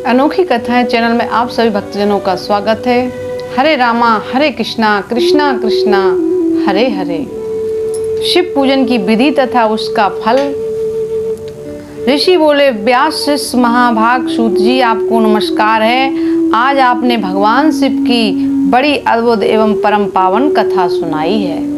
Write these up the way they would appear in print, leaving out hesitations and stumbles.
अनोखी कथाएं चैनल में आप सभी भक्तजनों का स्वागत है। हरे रामा हरे कृष्णा कृष्णा कृष्णा हरे हरे। शिव पूजन की विधि तथा उसका फल। ऋषि बोले, व्यास शिष्य महाभाग सूत जी, आपको नमस्कार है। आज आपने भगवान शिव की बड़ी अद्भुत एवं परम पावन कथा सुनाई है।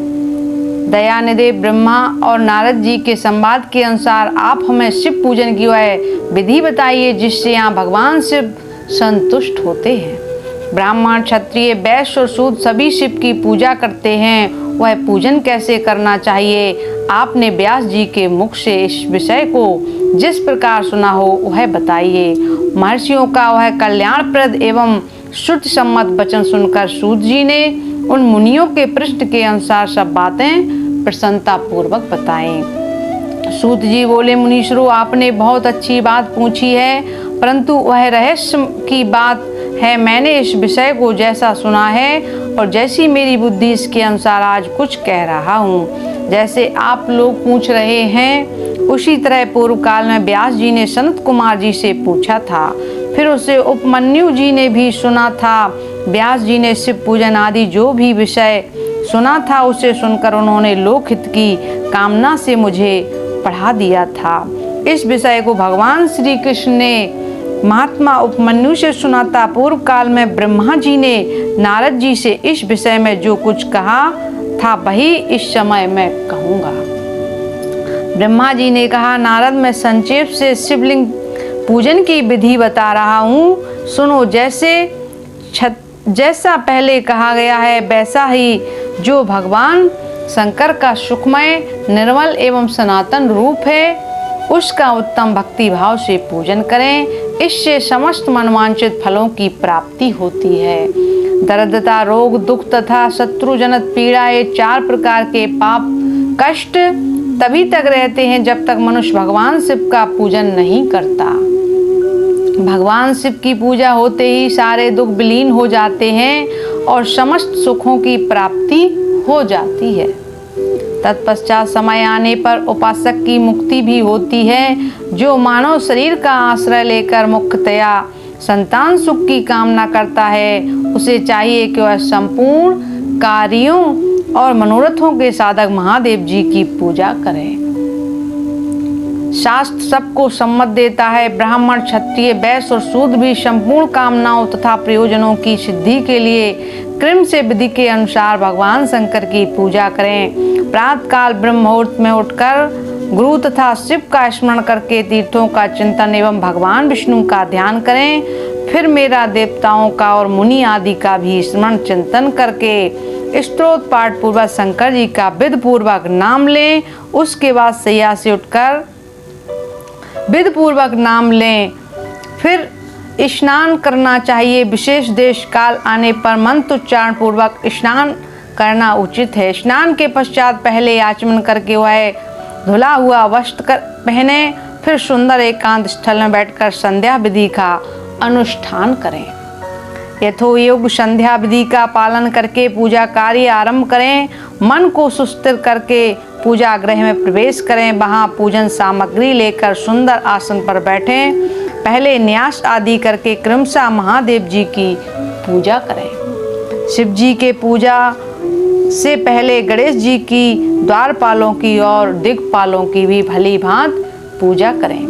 दयानिधि ब्रह्मा और नारद जी के संवाद के अनुसार आप हमें शिव पूजन की वह विधि बताइए जिससे यहाँ भगवान शिव संतुष्ट होते हैं। ब्राह्मण, क्षत्रिय, वैश्य और शूद्र सभी शिव की पूजा करते हैं। वह पूजन कैसे करना चाहिए, आपने व्यास जी के मुख से इस विषय को जिस प्रकार सुना हो वह बताइए। महर्षियों का वह कल्याणप्रद एवं श्रुति सम्मत वचन सुनकर सूत जी ने उन मुनियों के प्रश्न के अनुसार सब बातें प्रसन्नता पूर्वक बताएं। सूत जी बोले, मुनीश्वरों, आपने बहुत अच्छी बात पूछी है, परंतु वह रहस्य की बात है। मैंने इस विषय को जैसा सुना है और जैसी मेरी बुद्धि इसके अनुसार आज कुछ कह रहा हूँ। जैसे आप लोग पूछ रहे हैं उसी तरह पूर्व काल में व्यास जी ने सनत कुमार जी से पूछा था। फिर उसे उपमन्यु जी ने भी सुना था। व्यास जी ने शिव पूजन आदि जो भी विषय सुना था उसे सुनकर उन्होंने लोकहित की कामना से मुझे पढ़ा दिया था। इस विषय को भगवान श्री कृष्ण ने महात्मा उपमन्यु से सुना था। पूर्व काल में ब्रह्मा जी ने नारद जी से इस विषय में जो कुछ कहा था वही इस समय मैं कहूँगा। ब्रह्मा जी ने कहा, नारद, मैं संक्षेप से शिवलिंग पूजन की विधि बता रहा हूँ, सुनो। जैसा पहले कहा गया है वैसा ही जो भगवान शंकर का सुखमय, निर्मल एवं सनातन रूप है उसका उत्तम भक्ति भाव से पूजन करें। इससे समस्त मनवांछित फलों की प्राप्ति होती है। दरिद्रता, रोग, दुख तथा शत्रुजनक पीड़ा, ये 4 प्रकार के पाप कष्ट तभी तक रहते हैं जब तक मनुष्य भगवान शिव का पूजन नहीं करता। भगवान शिव की पूजा होते ही सारे दुख विलीन हो जाते हैं और समस्त सुखों की प्राप्ति हो जाती है। तत्पश्चात समय आने पर उपासक की मुक्ति भी होती है। जो मानव शरीर का आश्रय लेकर मुख्यतया संतान सुख की कामना करता है उसे चाहिए कि वह संपूर्ण कार्यों और मनोरथों के साधक महादेव जी की पूजा करे। शास्त्र सबको सम्मत देता है। ब्राह्मण, क्षत्रिय, वैश्य और शूद्र भी संपूर्ण कामनाओं तथा प्रयोजनों की सिद्धि के लिए क्रम से विधि के अनुसार भगवान शंकर की पूजा करें। प्रातः काल ब्रह्म मुहूर्त में उठकर गुरु तथा शिव का स्मरण करके तीर्थों का चिंतन एवं भगवान विष्णु का ध्यान करें। फिर मेरा, देवताओं का और मुनि आदि का भी स्मरण चिंतन करके स्तोत्र पाठ पूर्वक शंकर जी का विधि पूर्वक नाम लें। उसके बाद शैया से उठकर विधि पूर्वक नाम लें। फिर स्नान करना चाहिए। विशेष देश काल आने पर मंत्र उच्चारण पूर्वक स्नान करना उचित है। स्नान के पश्चात पहले आचमन करके वह धुला हुआ वस्त्र पहने। फिर सुंदर एकांत स्थल में बैठकर संध्या विधि का अनुष्ठान करें। यथोयोग संध्या विधि का पालन करके पूजा कार्य आरंभ करें। मन को सुस्थिर करके पूजा गृह में प्रवेश करें। वहां पूजन सामग्री लेकर सुंदर आसन पर बैठें। पहले न्यास आदि करके क्रमशः महादेव जी की पूजा करें। शिव जी के पूजा से पहले गणेश जी की, द्वारपालों की और दिक्पालों की भी भली भांति पूजा करें।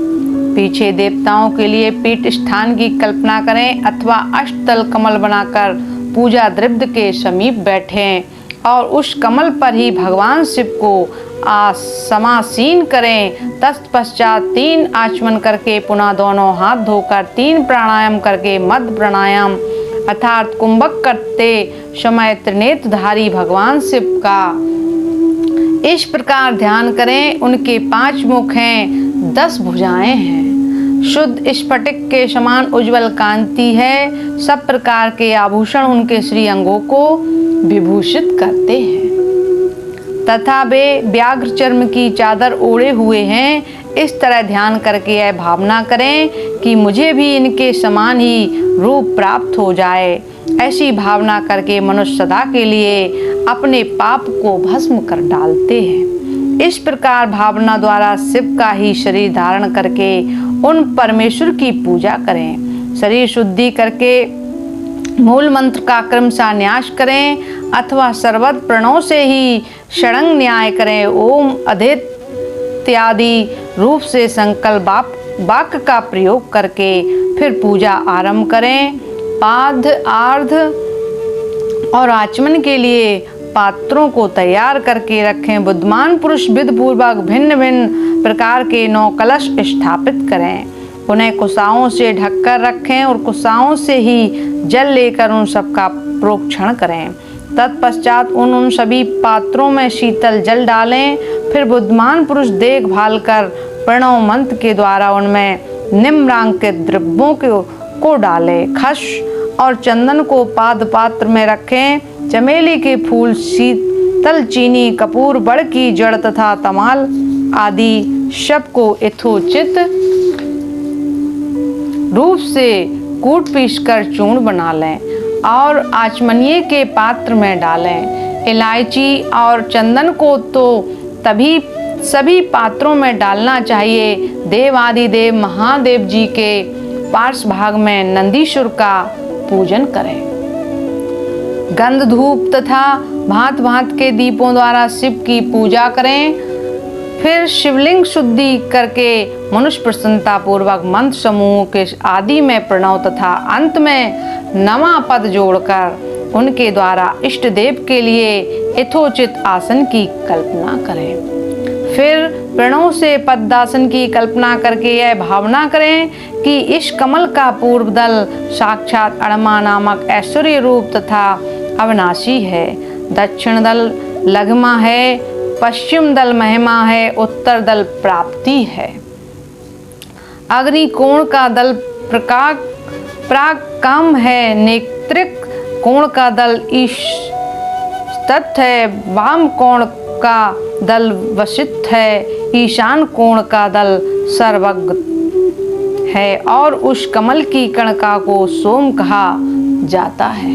पीछे देवताओं के लिए पीठ स्थान की कल्पना करें अथवा अष्टदल कमल बनाकर पूजा द्रव्य के समीप बैठें और उस कमल पर ही भगवान शिव को समासीन करें। तत्पश्चात 3 आचमन करके पुनः दोनों हाथ धोकर 3 प्राणायाम करके मध्य प्राणायाम अर्थात कुंभक करते समय त्रिनेत्रधारी भगवान शिव का इस प्रकार ध्यान करें। उनके 5 मुख हैं, 10 भुजाएं हैं, शुद्ध स्फटिक के समान उज्जवल कांति है। सब प्रकार के आभूषण उनके श्री अंगों को विभूषित करते हैं तथा वे व्याघ्र चर्म की चादर ओढ़े हुए हैं। इस तरह ध्यान करके यह भावना करें कि मुझे भी इनके समान ही रूप प्राप्त हो जाए। ऐसी भावना करके मनुष्य सदा के लिए अपने पाप को भस्म कर डालते हैं। इस प्रकार भावना द्वारा शिव का ही शरीर धारण करके उन परमेश्वर की पूजा करें। शरीर शुद्धि करके मूल मंत्र का क्रमशः न्यास करें अथवा सर्वत प्रणव से ही षडंग न्याय करें। ओम अधेत्यादि रूप से संकल्प वाक्य का प्रयोग करके फिर पूजा आरंभ करें। पाद आर्ध और आचमन के लिए पात्रों को तैयार करके रखें। बुद्धिमान पुरुष विधि पूर्वक भिन्न भिन्न प्रकार के 9 कलश स्थापित करें। उन्हें कुसाओं से ढककर रखें और कुसाओं से ही जल लेकर उन सबका प्रोक्षण करें। तत्पश्चात उन सभी पात्रों में शीतल जल डालें। फिर बुद्धिमान पुरुष देखभाल कर प्रणव मंत्र के द्वारा उनमें निम्नांकित द्रव्यों को डालें। खस और चंदन को पाद पात्र में रखें। चमेली के फूल, शीतल चीनी, कपूर, बड़ की जड़ तथा तमाल आदि सब को यथोचित रूप से कूट पीस कर चूर्ण बना लें और आचमनीय के पात्र में डालें। इलायची और चंदन को तो तभी सभी पात्रों में डालना चाहिए। देवादिदेव महादेव जी के पार्श्व भाग में नंदीश्वर का पूजन करें। गंध धूप तथा भांत भांत के दीपों द्वारा शिव की पूजा करें। फिर शिवलिंग शुद्धि करके मनुष्य प्रसन्नता पूर्वक मंत्र समूह के आदि में प्रणव तथा अंत में नमा पद जोड़कर उनके द्वारा इष्ट देव के लिए यथोचित आसन की कल्पना करें। फिर प्रणव से पद्मासन की कल्पना करके यह भावना करें कि इस कमल का पूर्व दल साक्षात अणमा नामक ऐश्वर्य रूप तथा अविनाशी है, दक्षिण दल लघमा है, पश्चिम दल महिमा है, उत्तर दल प्राप्ति है। अग्नि कोण का दल पराक्रम है, नेत्रिक कोण का दल ईशत है, वाम कोण का दल वशिष्ठ है, ईशान कोण का दल सर्वज्ञ है और उस कमल की कणका को सोम कहा जाता है।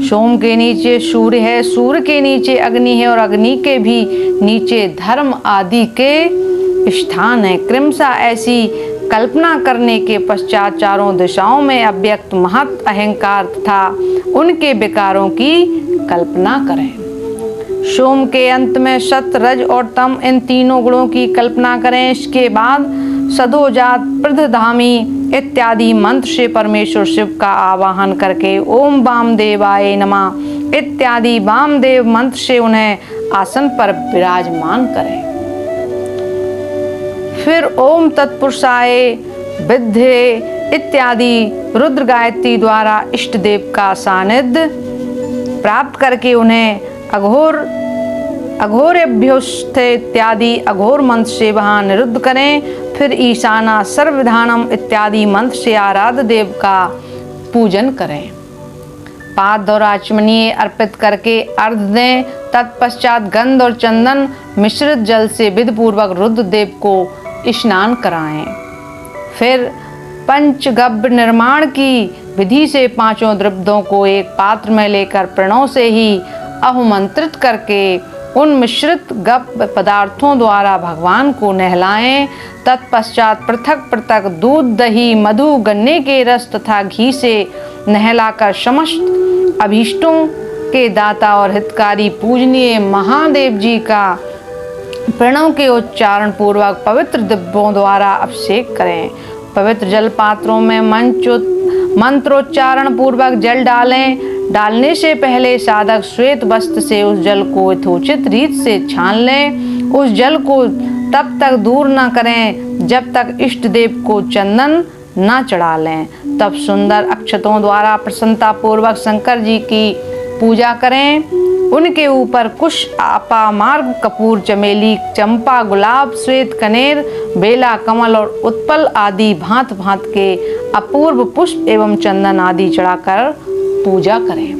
सोम के नीचे सूर्य है, सूर्य के नीचे अग्नि है और अग्नि के भी नीचे धर्म आदि के स्थान है। क्रमशः ऐसी कल्पना करने के पश्चात चारों दिशाओं में अव्यक्त महत् अहंकार तथा उनके विकारों की कल्पना करें। सोम के अंत में सत, रज और तम इन तीनों गुणों की कल्पना करें। इसके बाद सदोजात, प्रधामी इत्यादि मंत्र से परमेश्वर शिव का आवाहन करके ओम वामदेवाय नमः इत्यादि वामदेव मंत्र से उन्हें आसन पर विराजमान करें। फिर ओम तत्पुरुषाय विद्ये इत्यादि रुद्र गायत्री द्वारा इष्ट देव का सानिध्य प्राप्त करके उन्हें अघोरेभ्योस्थे इत्यादि अघोर मंत्र से वहां निरुद्ध करें। फिर ईशाना सर्वविधानम इत्यादि मंत्र से आराध्य देव का पूजन करें। पाद और आचमनीय अर्पित करके अर्घ दें। तत्पश्चात गंध और चंदन मिश्रित जल से विधि पूर्वक रुद्र देव को स्नान कराएं। फिर पंचगव्य निर्माण की विधि से पांचों द्रव्यों को एक पात्र में लेकर प्रणव से ही आहुमंत्रित करके उन मिश्रित गव्य पदार्थों द्वारा भगवान को नहलाएं। तत्पश्चात पृथक पृथक दूध, दही, मधु, गन्ने के रस तथा घी से नहलाकर समस्त अभीष्टों के दाता और हितकारी पूजनीय महादेव जी का प्रणव के उच्चारण पूर्वक पवित्र दिव्यों द्वारा अभिषेक करें। पवित्र जल पात्रों में मंत्रोच्चारण पूर्वक जल डालें। डालने से पहले साधक श्वेत वस्त्र से उस जल को यथोचित रीत से छान लें। उस जल को तब तक दूर न करें जब तक इष्ट देव को चंदन न चढ़ा लें। तब सुंदर अक्षतों द्वारा प्रसन्नता पूर्वक शंकर जी की पूजा करें। उनके ऊपर कुश, आपा, मार्ग, कपूर, चमेली, चंपा, गुलाब, श्वेत कनेर, बेला, कमल और उत्पल आदि भांत भांत के अपूर्व पुष्प एवं चंदन आदि चढ़ाकर पूजा करें।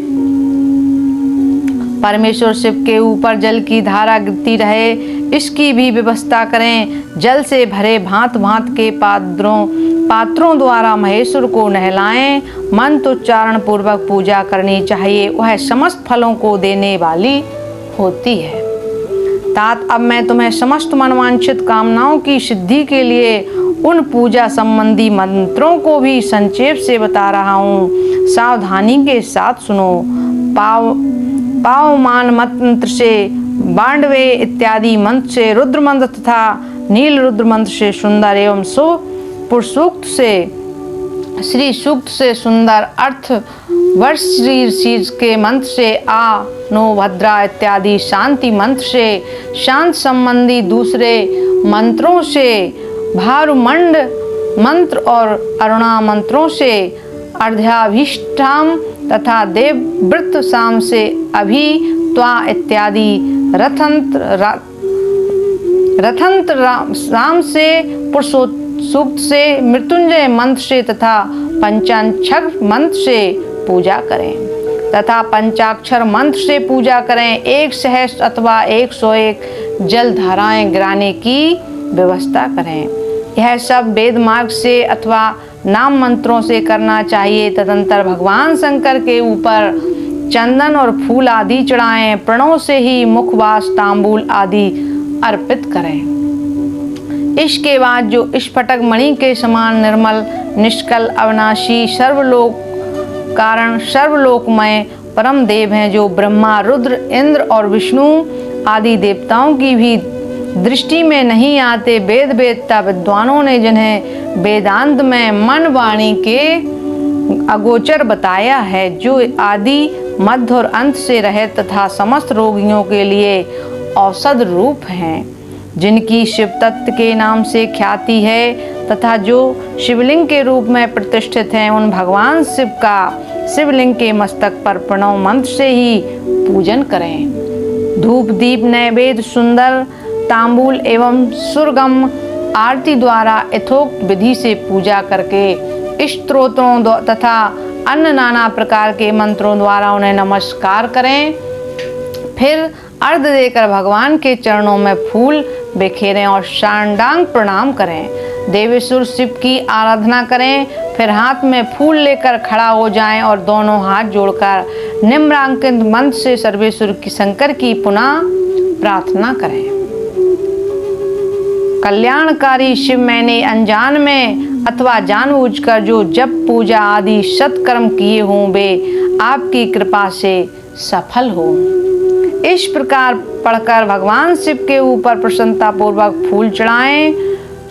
परमेश्वर शिव के ऊपर जल की धारा गिरती रहे, इसकी भी व्यवस्था करें। जल से भरे भांत भांत के पात्रों द्वारा महेश्वर को नहलाएं। मंत्र उच्चारण पूर्वक पूजा करनी चाहिए, वह समस्त फलों को देने वाली होती है। तात अब मैं तुम्हें समस्त मनवांछित कामनाओं की सिद्धि के लिए उन पूजा संबंधी मंत्रों को भी संक्षेप से बता रहा हूँ, सावधानी के साथ सुनो। पावमान मंत्र से, बांडवे इत्यादि मंत्र से, रुद्र मंत्र तथा नील रुद्र मंत्र से सुंदर एवं सूक्त से, श्री सूक्त से सुंदर अर्थ, वर्ष श्री के मंत्र से, आ नो भद्रा इत्यादि शांति मंत्र से, शांत संबंधी दूसरे मंत्रों से, भारुमंड मंत्र और अरुणा मंत्रों से, अर्ध्याभिष्टाम तथा देवव्रत साम से, अभि त्वा इत्यादि रथंत्र राम से, पुरुषोत्तम सूक्त से, मृत्युंजय मंत्र से तथा पंचाक्षर मंत्र से पूजा करें तथा पंचाक्षर मंत्र से पूजा करें। 1 सहस्त्र अथवा 101 जल धाराएं गिराने की व्यवस्था करें। यह सब वेद मार्ग से अथवा नाम मंत्रों से करना चाहिए। तदंतर भगवान शंकर के ऊपर चंदन और फूल आदि चढ़ाएं। प्रणव से ही मुखवास, तांबूल आदि अर्पित करें। इसके बाद जो स्फटक मणि के समान निर्मल, निष्कल, अविनाशी, सर्वलोक कारण, सर्वलोकमय परम देव हैं, जो ब्रह्मा, रुद्र, इंद्र और विष्णु आदि देवताओं की भी दृष्टि में नहीं आते, वेद वेदता विद्वानों ने जिन्हें वेदांत में मन वाणी के अगोचर बताया है, जो आदि मध्य और अंत से रहित तथा समस्त रोगियों के लिए औषध रूप हैं, जिनकी शिव तत्व के नाम से ख्याति है तथा जो शिवलिंग के रूप में प्रतिष्ठित हैं, उन भगवान शिव का शिवलिंग के मस्तक पर प्रणव मंत्र से ही पूजन करें। धूप दीप नैवेद्य सुंदर तांबूल एवं सुरगम आरती द्वारा यथोक्त विधि से पूजा करके स्तोत्रों तथा अन्य नाना प्रकार के मंत्रों द्वारा उन्हें नमस्कार करें। फिर अर्घ देकर भगवान के चरणों में फूल बिखेरें और साष्टांग प्रणाम करें। देवेश्वर शिव की आराधना करें। फिर हाथ में फूल लेकर खड़ा हो जाएं और दोनों हाथ जोड़कर निम्नांकित मंत्र से सर्वेश्वर की शंकर की पुनः प्रार्थना करें। कल्याणकारी शिव, मैंने अनजान में अथवा जानबूझकर जो जप पूजा आदि सत्कर्म किए हों, वे आपकी कृपा से सफल हो। इस प्रकार पढ़कर भगवान शिव के ऊपर प्रसन्नता पूर्वक फूल चढ़ाएं।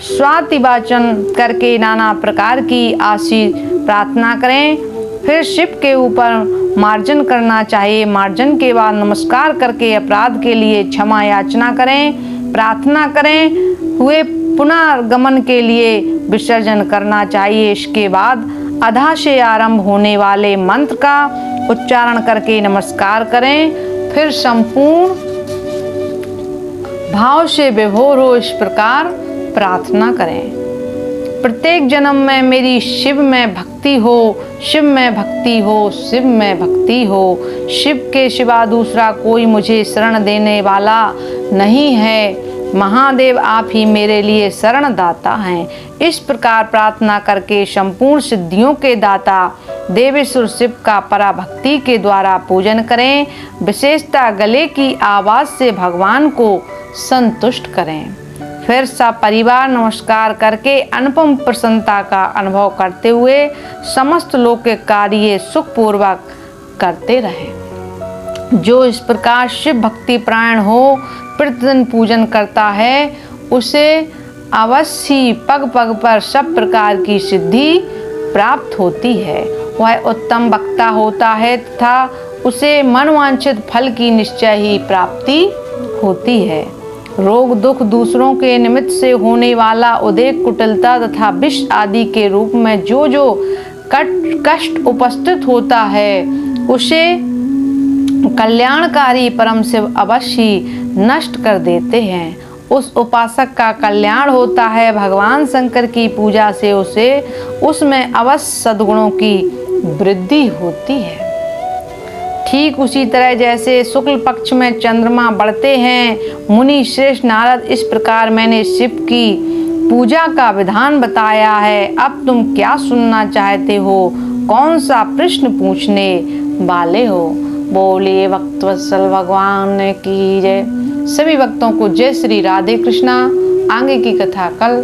स्वाति वाचन करके नाना प्रकार की आशीष प्रार्थना करें। फिर शिव के ऊपर मार्जन करना चाहिए। मार्जन के बाद नमस्कार करके अपराध के लिए क्षमा याचना करें, प्रार्थना करें। हुए पुनर्गमन के लिए विसर्जन करना चाहिए। इसके बाद अधा से आरंभ होने वाले मंत्र का उच्चारण करके नमस्कार करें। फिर संपूर्ण भाव से विभोर हो इस प्रकार प्रार्थना करें। प्रत्येक जन्म में मेरी शिव में भक्ति हो, शिव में भक्ति हो, शिव में भक्ति हो। शिव के सिवा दूसरा कोई मुझे शरण देने वाला नहीं है। महादेव आप ही मेरे लिए शरण दाता हैं। इस प्रकार प्रार्थना करके संपूर्ण सिद्धियों के दाता देवेश्वर शिव का पराभक्ति के द्वारा पूजन करें। विशेषता गले की आवाज से भगवान को संतुष्ट करें। फिर सब परिवार नमस्कार करके अनुपम प्रसन्नता का अनुभव करते हुए समस्त लौकिक कार्य सुखपूर्वक करते रहें। जो इस प्रकार शिव भक्ति प्राण हो, प्रतिदिन पूजन करता है, उसे अवश्य पग पग पर सब प्रकार की सिद्धि प्राप्त होती है। वह उत्तम वक्ता होता है तथा उसे मनवांछित फल की निश्चय ही प्राप्ति होती है। रोग दुख दूसरों के निमित्त से होने वाला उद्वेग, कुटिलता तथा विष आदि के रूप में जो जो कष्ट उपस्थित होता है, उसे कल्याणकारी परम शिव अवश्य नष्ट कर देते हैं। उस उपासक का कल्याण होता है। भगवान शंकर की पूजा से उसमें अवश्य सद्गुणों की वृद्धि होती है। ठीक उसी तरह जैसे शुक्ल पक्ष में चंद्रमा बढ़ते हैं, मुनि श्रेष्ठ नारद, इस प्रकार मैंने शिव की पूजा का विधान बताया है। अब तुम क्या सुनना चाहते हो? कौन सा प्रश्न पूछने वाले हो? बोलिए भक्तवत्सल भगवान की जय। सभी भक्तों को जय श्री राधे कृष्णा। आगे की कथा कल